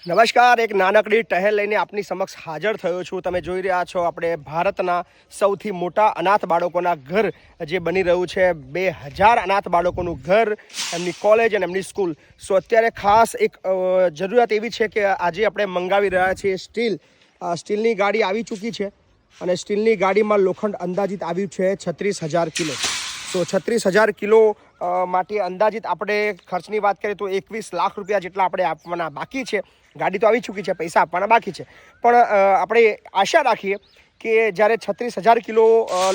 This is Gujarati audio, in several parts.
નમસ્કાર, એક નાનકડી ટહેલ લઈને આપની સમક્ષ હાજર થયો છું। તમે જોઈ રહ્યા છો આપણે ભારતના સૌથી મોટા અનાથ બાળકોના ઘર જે બની રહ્યું છે। 2000 અનાથ બાળકોનું ઘર, એમની કોલેજ અને એમની સ્કૂલ। સો અત્યારે ખાસ એક જરૂરિયાત એવી છે કે આજે આપણે મંગાવી રહ્યા છીએ સ્ટીલની ગાડી આવી ચૂકી છે અને સ્ટીલની ગાડીમાં લોખંડ અંદાજિત આવ્યું છે 36,000 કિલો। તો 36,000 કિલો માટે અંદાજિત આપણે ખર્ચની વાત કરીએ તો 21 લાખ રૂપિયા જેટલા આપણે આપવાના બાકી છે। ગાડી તો આવી ચૂકી છે, પૈસા આપવાના બાકી છે, પણ આપણે આશા રાખીએ કે જ્યારે 36,000 કિલો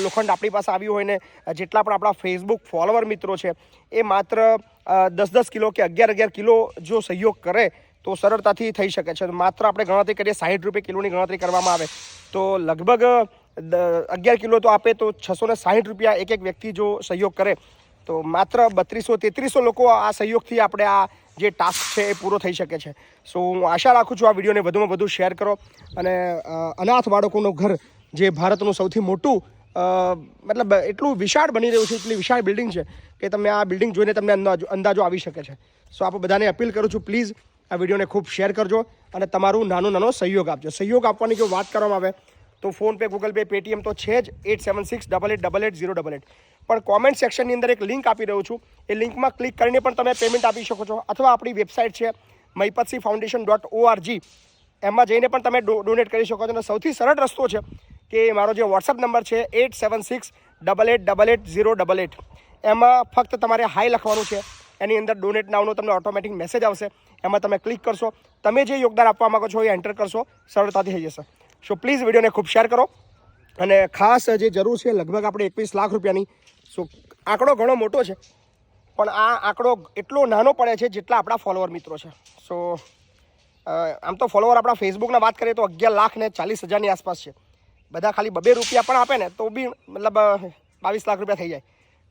લોખંડ આપણી પાસે આવ્યું હોય ને જેટલા પણ આપણા ફેસબુક ફોલોવર મિત્રો છે એ માત્ર 10 કિલો કે 11 કિલો જો સહયોગ કરે તો સરળતાથી થઈ શકે છે। માત્ર આપણે ગણતરી કરીએ 60 રૂપિયા કિલોની ગણતરી કરવામાં આવે તો લગભગ 11 કિલો તો આપે તો 660 રૂપિયા એક વ્યક્તિ જો સહયોગ કરે તો માત્ર 3200-3300 લોકો આ સહયોગથી આપણે આ જે ટાસ્ક છે એ પૂરો થઈ શકે છે। સો હું આશા રાખું છું આ વિડીયોને વધુમાં વધુ શેર કરો અને અનાથ બાળકોનું ઘર જે ભારતનું સૌથી મોટું મતલબ એટલું વિશાળ બની રહ્યું છે, એટલી વિશાળ બિલ્ડિંગ છે કે તમે આ બિલ્ડિંગ જોઈને તમને અંદાજો આવી શકે છે। સો આપણે બધાને અપીલ કરું છું, પ્લીઝ આ વિડીયોને ખૂબ શેર કરજો અને તમારું નાનો સહયોગ આપજો। સહયોગ આપવાની જો વાત કરવામાં આવે તો ફોનપે, ગૂગલ પે, પેટીએમ તો છે જ 8768880888। પણ કોમેન્ટ સેક્શનની અંદર એક લિંક આપી રહ્યો છું, એ લિંકમાં ક્લિક કરીને પણ તમે પેમેન્ટ આપી શકો છો અથવા આપણી વેબસાઇટ છે mahipatsinfoundation.org એમાં જઈને પણ તમે ડોનેટ કરી શકો છો। અને સૌથી સરળ રસ્તો છે કે મારો જે વોટ્સઅપ નંબર છે 8768880888 એમાં ફક્ત તમારે હાઈ લખવાનું છે, એની અંદર ડોનેટ નાવનો તમને ઓટોમેટિક મેસેજ આવશે, એમાં તમે ક્લિક કરશો, તમે જે યોગદાન આપવા માગો છો એ એન્ટર કરશો, સરળતાથી થઈ જશે। સો પ્લીઝ વિડીયોને ખૂબ શેર કરો અને ખાસ જે જરૂર છે લગભગ આપણે 21 લાખ રૂપિયાની। સો આંકડો ઘણો મોટો છે પણ આ આંકડો એટલો નાનો પડે છે જેટલા આપણા ફોલોવર મિત્રો છે। સો આમ તો ફોલોવર આપણા ફેસબુકના વાત કરીએ તો 11,40,000ની આસપાસ છે। બધા ખાલી 2 રૂપિયા પણ આપે ને તો બી મતલબ 22 લાખ રૂપિયા થઈ જાય,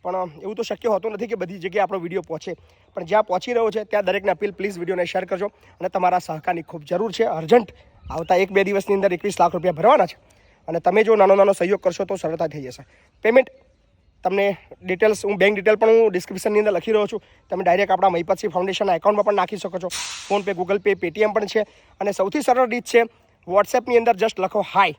પણ એવું તો શક્ય હોતું નથી કે બધી જગ્યાએ આપણો વિડીયો પહોંચે, પણ જ્યાં પહોંચી રહ્યો છે ત્યાં દરેકને અપીલ, પ્લીઝ વિડીયોને શેર કરજો અને તમારા સહકારની ખૂબ જરૂર છે। અર્જન્ટ આવતા 1-2 દિવસની અંદર 21 લાખ રૂપિયા ભરવાના છે અને તમે જો નાનો સહયોગ કરશો તો સરળતા થઈ જશે। પેમેન્ટ તમને ડિટેલ્સ બેંક ડિટેલ પણ હું ડિસ્ક્રિપ્શનની અંદર લખી રહ્યો છું, તમે ડાયરેક્ટ આપણા મહિપતસિંહ ફાઉન્ડેશનના એકાઉન્ટમાં પણ નાખી શકો છો। ફોનપે, ગૂગલ પે, પેટીએમ પણ છે અને સૌથી સરળ રીત છે વોટ્સએપની અંદર જસ્ટ લખો હાય,